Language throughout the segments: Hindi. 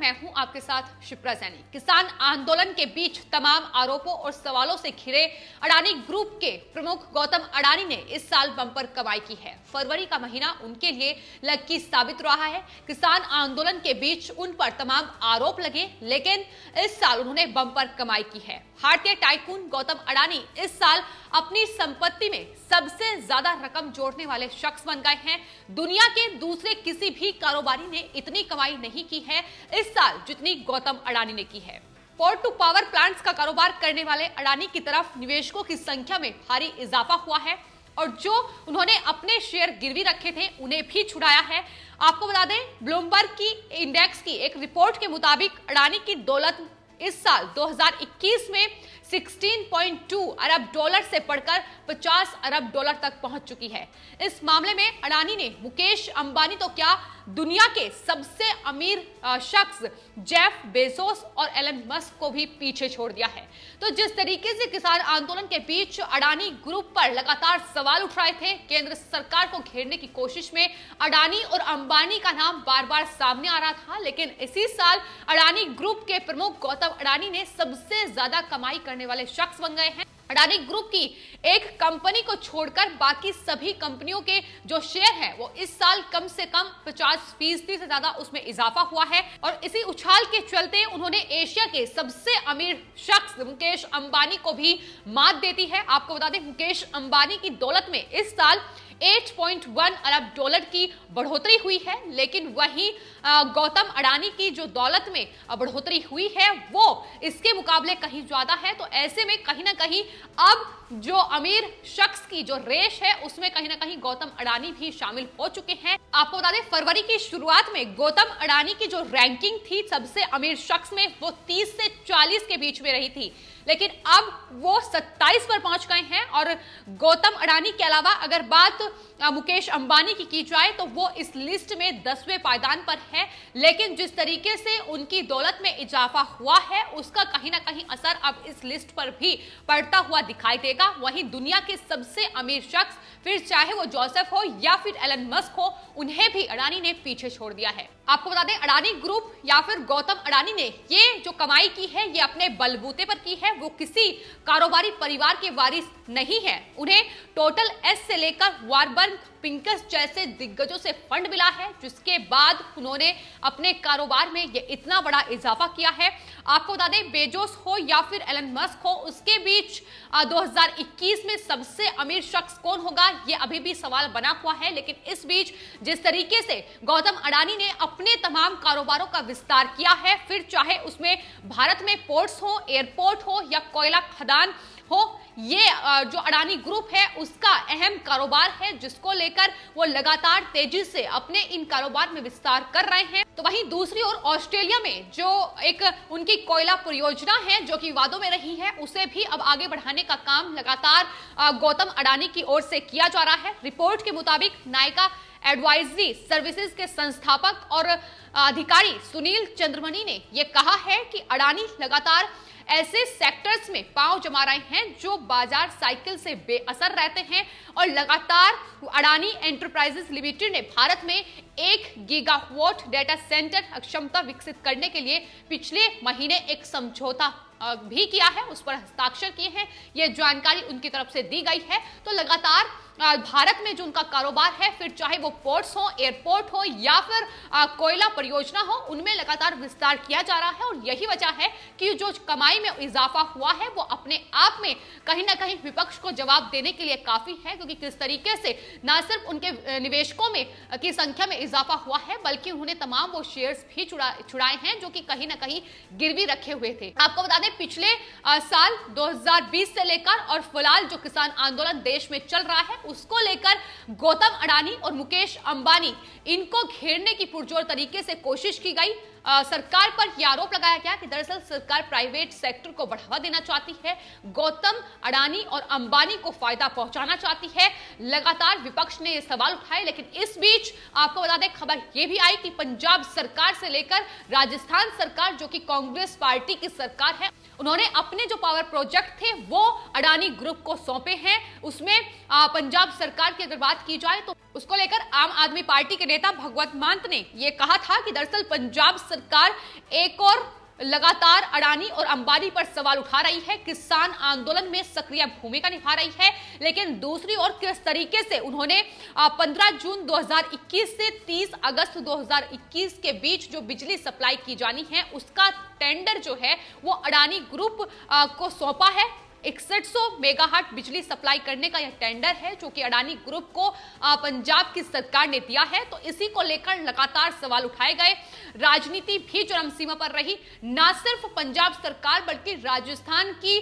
मैं हूं आपके साथ शिप्रा सैनी। किसान आंदोलन के बीच तमाम आरोपों और सवालों से घिरे अडानी ग्रुप के प्रमुख गौतम अडानी ने इस साल बम्पर कमाई की है। फरवरी का महीना उनके लिए लकी साबित रहा है। किसान आंदोलन के बीच उन पर तमाम आरोप लगे, लेकिन इस साल उन्होंने बम्पर कमाई की है। भारतीय टाइकून गौतम अडानी इस साल अपनी संपत्ति में सबसे ज्यादा रकम जोड़ने वाले शख्स बन गए हैं। दुनिया के दूसरे किसी भी कारोबारी ने इतनी कमाई नहीं की है इस साल जितनी गौतम अडानी ने की है। पोर्ट टू पावर प्लांट्स का कारोबार करने वाले अडानी की तरफ निवेशकों की संख्या में भारी इजाफा हुआ है और जो उन्होंने अपने शेयर गिरवी रखे थे उन्हें भी छुड़ाया है। आपको बता दें, ब्लूमबर्ग की इंडेक्स की एक रिपोर्ट के मुताबिक अडानी की दौलत इस साल 2021 में 16.2 अरब डॉलर से बढ़कर 50 अरब डॉलर तक पहुंच चुकी है। इस मामले में अडानी ने मुकेश अंबानी तो क्या, दुनिया के सबसे अमीर शख्स जेफ बेजोस और एलन मस्क को भी पीछे छोड़ दिया है। तो जिस तरीके से किसान आंदोलन के बीच अडानी ग्रुप पर लगातार सवाल उठ रहे थे, केंद्र सरकार को घेरने की कोशिश में अडानी और अंबानी का नाम बार बार सामने आ रहा था, लेकिन इसी साल अडानी ग्रुप के प्रमुख गौतम अडानी ने सबसे ज्यादा कमाई करने वाले शख्स बन गए हैं। अडानी ग्रुप की एक कंपनी को छोड़कर बाकी सभी कंपनियों के जो शेयर हैं वो इस साल कम से कम 50% से ज्यादा उसमें इजाफा हुआ है और इसी उछाल के चलते उन्होंने एशिया के सबसे अमीर शख्स मुकेश अंबानी को भी मात देती है। आपको बता दें, मुकेश अंबानी की दौलत में इस साल 8.1 अरब डॉलर की बढ़ोतरी हुई है, लेकिन वहीं गौतम अडानी की जो दौलत में बढ़ोतरी हुई है वो इसके मुकाबले कहीं ज्यादा है। तो ऐसे में कहीं ना कहीं अब जो अमीर शख्स की जो रेस है उसमें कहीं ना कहीं गौतम अडानी भी शामिल हो चुके हैं। आपको बता दें, फरवरी की शुरुआत में गौतम अडानी की जो रैंकिंग थी सबसे अमीर शख्स में वो 30 से 40 के बीच में रही थी, लेकिन अब वो 27 पर पहुंच गए हैं। और गौतम अडानी के अलावा अगर बात मुकेश अंबानी की जाए तो वो इस लिस्ट में 10वें पायदान पर है, लेकिन जिस तरीके से उनकी दौलत में इजाफा हुआ है उसका कहीं ना कहीं असर अब इस लिस्ट पर भी पड़ता हुआ दिखाई देगा। वहीं दुनिया के सबसे अमीर शख्स, फिर चाहे वो जोसेफ हो या फिर एलन मस्क हो, उन्हें भी अडानी ने पीछे छोड़ दिया है। आपको बता दें, अडानी ग्रुप या फिर गौतम अडानी ने ये जो कमाई की है ये अपने बलबूते पर की है। वो किसी कारोबारी परिवार के वारिस नहीं है। उन्हें टोटल एस से लेकर वारबर्ग पिंकस जैसे दिग्गजों से फंड मिला है, जिसके बाद उन्होंने अपने कारोबार में ये इतना बड़ा इजाफा किया है। आपको बता दें, बेजोस हो या फिर एलन मस्क हो, उसके बीच 2021 में सबसे अमीर शख्स कौन होगा ये अभी भी सवाल बना हुआ है। लेकिन इस बीच जिस तरीके से गौतम अडानी ने अपने तमाम कारोबारों का विस्तार किया है, फिर चाहे उसमें भारत में पोर्ट्स हो, एयरपोर्ट हो या कोयला खदान हो, ये जो अडानी ग्रुप है उसका अहम कारोबार है, जिसको लेकर वो लगातार तेजी से अपने इन कारोबार में विस्तार कर रहे हैं। तो वहीं दूसरी ओर ऑस्ट्रेलिया में जो एक उनकी कोयला परियोजना है जो कि वादों में रही है, उसे भी अब आगे बढ़ाने का काम लगातार गौतम अडानी की ओर से किया जा रहा है। रिपोर्ट के मुताबिक नायका एडवाइजरी सर्विसेज के संस्थापक और अधिकारी सुनील चंद्रमणि ने यह कहा है कि अडानी लगातार ऐसे सेक्टर्स में पांव जमा रहे हैं जो बाजार साइकिल से बेअसर रहते हैं और लगातार अडानी एंटरप्राइजेस लिमिटेड ने भारत में 1 गीगावाट डेटा सेंटर क्षमता विकसित करने के लिए पिछले महीने एक समझौता भी किया है, उस पर हस्ताक्षर किए हैं। यह जानकारी उनकी तरफ से दी गई है। तो लगातार भारत में जो उनका कारोबार है, फिर चाहे वो पोर्ट्स हो, एयरपोर्ट हो या फिर कोयला परियोजना हो, उनमें लगातार विस्तार किया जा रहा है। और यही वजह है कि जो कमाई में इजाफा हुआ है वो अपने आप में कहीं ना कहीं विपक्ष को जवाब देने के लिए काफी है, क्योंकि किस तरीके से न सिर्फ उनके निवेशकों में की संख्या में इजाफा हुआ है, बल्कि उन्होंने तमाम वो शेयर्स भी छुड़ाए हैं जो कि कहीं ना कहीं गिरवी रखे हुए थे। आपको बता दें, पिछले साल 2020 से लेकर और फिलहाल जो किसान आंदोलन देश में चल रहा है उसको लेकर गौतम अडानी और मुकेश अंबानी इनको घेरने की पुरजोर तरीके से कोशिश की गई। सरकार पर यह आरोप लगाया गया कि दरअसल सरकार प्राइवेट सेक्टर को बढ़ावा देना चाहती है, गौतम अडानी और अंबानी को फायदा पहुंचाना चाहती है। लगातार विपक्ष ने यह सवाल उठाए, लेकिन इस बीच आपको बता दें, खबर यह भी आई कि पंजाब सरकार से लेकर राजस्थान सरकार, जो कि कांग्रेस पार्टी की सरकार है, उन्होंने अपने जो पावर प्रोजेक्ट थे वो अडानी ग्रुप को सौंपे हैं। उसमें पंजाब सरकार की अगर बात की जाए तो उसको लेकर आम आदमी पार्टी के नेता भगवत मान ने यह कहा था कि दरअसल पंजाब सरकार एक और लगातार अडानी और अंबानी पर सवाल उठा रही है, किसान आंदोलन में सक्रिय भूमिका निभा रही है, लेकिन दूसरी ओर किस तरीके से उन्होंने 15 जून 2021 से 30 अगस्त 2021 के बीच जो बिजली सप्लाई की जानी है उसका टेंडर जो है वो अडानी ग्रुप को सौंपा है। 6100 मेगावाट बिजली सप्लाई करने का यह टेंडर है जो कि अडानी ग्रुप को पंजाब की सरकार ने दिया है। तो इसी को लेकर लगातार सवाल उठाए गए, राजनीति भी चरम सीमा पर रही। न सिर्फ पंजाब सरकार बल्कि राजस्थान की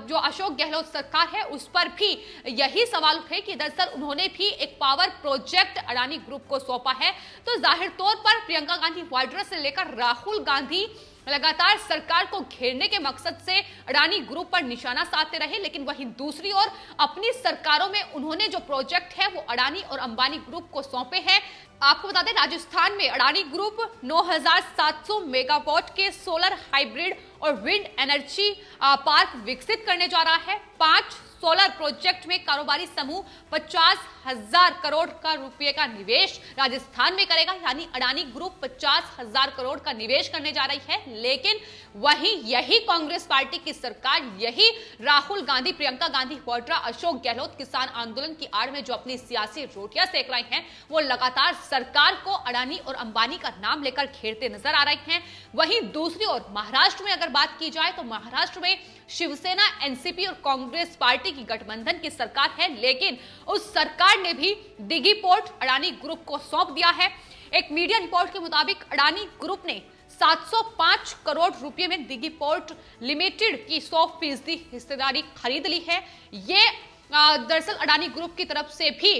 जो अशोक गहलोत सरकार है उस पर भी यही सवाल उठे कि दरअसल उन्होंने भी एक पावर प्रोजेक्ट अडानी ग्रुप को सौंपा है। तो जाहिर तौर पर प्रियंका गांधी वाड्रा से लेकर राहुल गांधी लगातार सरकार को घेरने के मकसद से अडानी ग्रुप पर निशाना साधते रहे, लेकिन वहीं दूसरी ओर अपनी सरकारों में उन्होंने जो प्रोजेक्ट है वो अडानी और अंबानी ग्रुप को सौंपे हैं। आपको बता दें, राजस्थान में अडानी ग्रुप 9700 मेगावाट के सोलर हाइब्रिड और विंड एनर्जी पार्क विकसित करने जा रहा है। 5 सोलर प्रोजेक्ट में कारोबारी समूह 50,000 करोड़ का रुपए का निवेश राजस्थान में करेगा, यानी अडानी ग्रुप 50,000 करोड़ का निवेश करने जा रही है। लेकिन वहीं यही कांग्रेस पार्टी की सरकार, यही राहुल गांधी, प्रियंका गांधी वाड्रा, अशोक गहलोत किसान आंदोलन की आड़ में जो अपनी सियासी रोटियां सेक रहे हैं वो लगातार सरकार को अडानी और अंबानी का नाम लेकर घेरते नजर आ रहे हैं। वहीं दूसरी ओर महाराष्ट्र में अगर बात की जाए तो महाराष्ट्र में शिवसेना, एनसीपी और कांग्रेस पार्टी की गठबंधन की सरकार है, लेकिन उस सरकार ने भी दिघी पोर्ट अडानी ग्रुप को सौंप दिया है। एक मीडिया रिपोर्ट के मुताबिक अडानी ग्रुप ने 705 करोड़ रुपए में दिघी पोर्ट लिमिटेड की 100% हिस्सेदारी खरीद ली है। ये दरअसल अडानी ग्रुप की तरफ से भी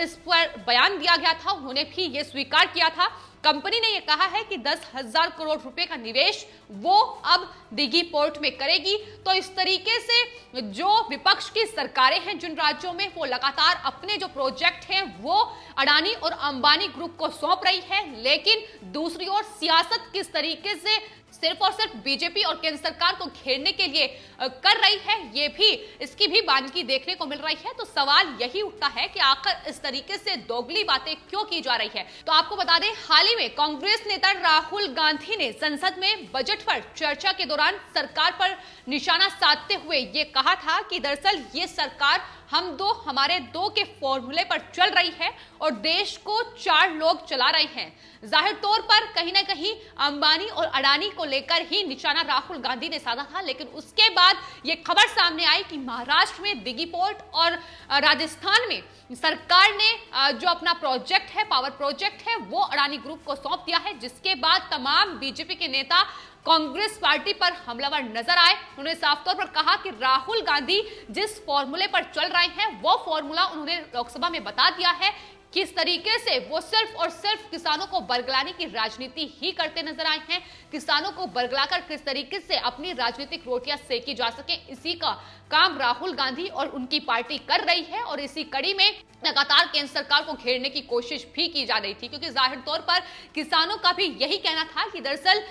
इस पर बयान दिया गया था, उन्होंने भी ये स्वीकार किया था। कंपनी ने यह कहा है कि 10,000 करोड़ रुपए का निवेश वो अब दिघी पोर्ट में करेगी। तो इस तरीके से जो विपक्ष की सरकारें हैं जिन राज्यों में, वो लगातार अपने जो प्रोजेक्ट हैं वो अडानी और अंबानी ग्रुप को सौंप रही है, लेकिन दूसरी ओर सियासत किस तरीके से सिर्फ और सिर्फ बीजेपी और केंद्र सरकार को घेरने के लिए कर रही है, ये भी इसकी भी बानगी देखने को मिल रही है। तो सवाल यही उठता है कि आखिर इस तरीके से दोगली बातें क्यों की जा रही है। तो आपको बता दें, हाल ही में कांग्रेस नेता राहुल गांधी ने संसद में बजट पर चर्चा के दौरान सरकार पर निशाना साधते हुए ये कहा था कि दरअसल ये सरकार हम दो हमारे दो के फॉर्मूले पर चल रही है और देश को 4 लोग चला रहे हैं। जाहिर तौर पर कहीं ना कहीं अंबानी और अडानी को लेकर ही निशाना राहुल गांधी ने साधा था, लेकिन उसके बाद ये खबर सामने आई कि महाराष्ट्र में दिघी पोर्ट और राजस्थान में सरकार ने जो अपना प्रोजेक्ट है, पावर प्रोजेक्ट है, वो अडानी ग्रुप को सौंप दिया है, जिसके बाद तमाम बीजेपी के नेता कांग्रेस पार्टी पर हमलावर नजर आए। उन्होंने साफ तौर पर कहा कि राहुल गांधी जिस फॉर्मूले पर चल रहे हैं वो फॉर्मूला उन्होंने लोकसभा में बता दिया है। किस तरीके से वो सिर्फ और सिर्फ किसानों को बरगलाने की राजनीति ही करते नजर आए हैं, किसानों को बरगलाकर किस तरीके से अपनी राजनीतिक रोटियां सेकी जा सके, इसी का काम राहुल गांधी और उनकी पार्टी कर रही है। और इसी कड़ी में लगातार केंद्र सरकार को घेरने की कोशिश भी की जा रही थी, क्योंकि जाहिर तौर पर किसानों का भी यही कहना था कि दरअसल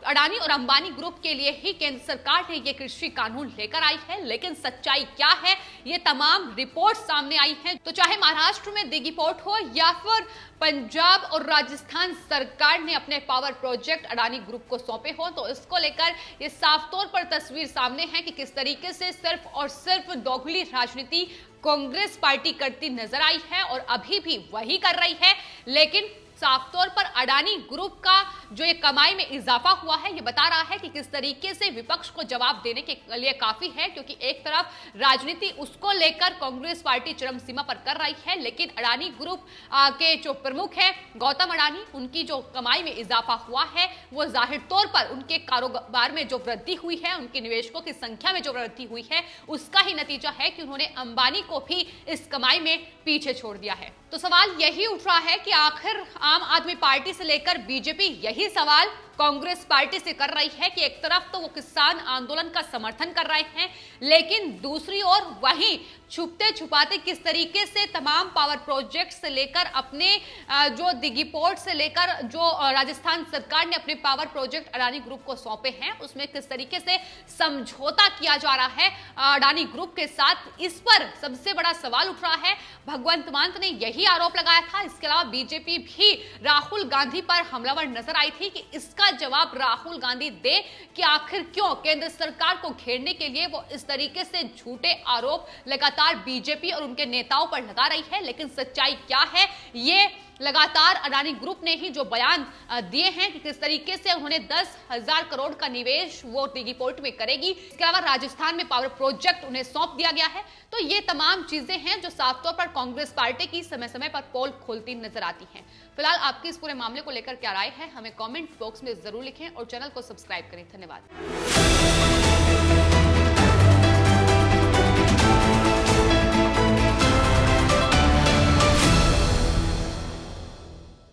अडानी और अंबानी ग्रुप के लिए ही केंद्र सरकार ने ये कृषि कानून लेकर आई है। लेकिन सच्चाई क्या है, ये तमाम रिपोर्ट सामने आई है। तो चाहे महाराष्ट्र में दिघी पोर्ट हो या फिर पंजाब और राजस्थान सरकार ने अपने पावर प्रोजेक्ट अडानी ग्रुप को सौंपे हो, तो इसको लेकर ये साफ तौर पर तस्वीर सामने है कि किस तरीके से सिर्फ और सिर्फ दोगली राजनीति कांग्रेस पार्टी करती नजर आई है और अभी भी वही कर रही है। लेकिन साफ तौर पर अडानी ग्रुप का जो ये कमाई में इजाफा हुआ है, ये बता रहा है कि किस तरीके से विपक्ष को जवाब देने के लिए काफी है, क्योंकि एक तरफ राजनीति उसको लेकर कांग्रेस पार्टी चरम सीमा पर कर रही है, लेकिन अडानी ग्रुप के जो प्रमुख है गौतम अडानी, उनकी जो कमाई में इजाफा हुआ है वो जाहिर तौर पर उनके कारोबार में जो वृद्धि हुई है, उनके निवेशकों की संख्या में जो वृद्धि हुई है, उसका ही नतीजा है कि उन्होंने अंबानी को भी इस कमाई में पीछे छोड़ दिया है। तो सवाल यही उठ रहा है कि आखिर आम आदमी पार्टी से लेकर बीजेपी यही सवाल कांग्रेस पार्टी से कर रही है कि एक तरफ तो वो किसान आंदोलन का समर्थन कर रहे हैं, लेकिन दूसरी ओर वहीं छुपते छुपाते किस तरीके से तमाम पावर प्रोजेक्ट से लेकर अपने जो दिघी पोर्ट से लेकर जो राजस्थान सरकार ने अपने पावर प्रोजेक्ट अडानी ग्रुप को सौंपे हैं, उसमें किस तरीके से समझौता किया जा रहा है अडानी ग्रुप के साथ, इस पर सबसे बड़ा सवाल उठ रहा है। भगवंत मान ने यही आरोप लगाया था। इसके अलावा बीजेपी भी राहुल गांधी पर हमलावर नजर आई थी कि इसका जवाब राहुल गांधी दे कि आखिर क्यों केंद्र सरकार को घेरने के लिए वो इस तरीके से झूठे आरोप लगातार बीजेपी और उनके नेताओं पर लगा रही है। लेकिन सच्चाई क्या है, ये लगातार अडानी ग्रुप ने ही जो बयान दिए हैं कि किस तरीके से उन्होंने 10,000 करोड़ का निवेश वो दिघी पोर्ट में करेगी। इसके अलावा राजस्थान में पावर प्रोजेक्ट उन्हें सौंप दिया गया है। तो ये तमाम चीजें हैं जो साफ तौर पर कांग्रेस पार्टी की समय समय पर पोल खोलती नजर आती हैं। फिलहाल आपकी इस पूरे मामले को लेकर क्या राय है, हमें कमेंट बॉक्स में जरूर लिखें और चैनल को सब्सक्राइब करें। धन्यवाद।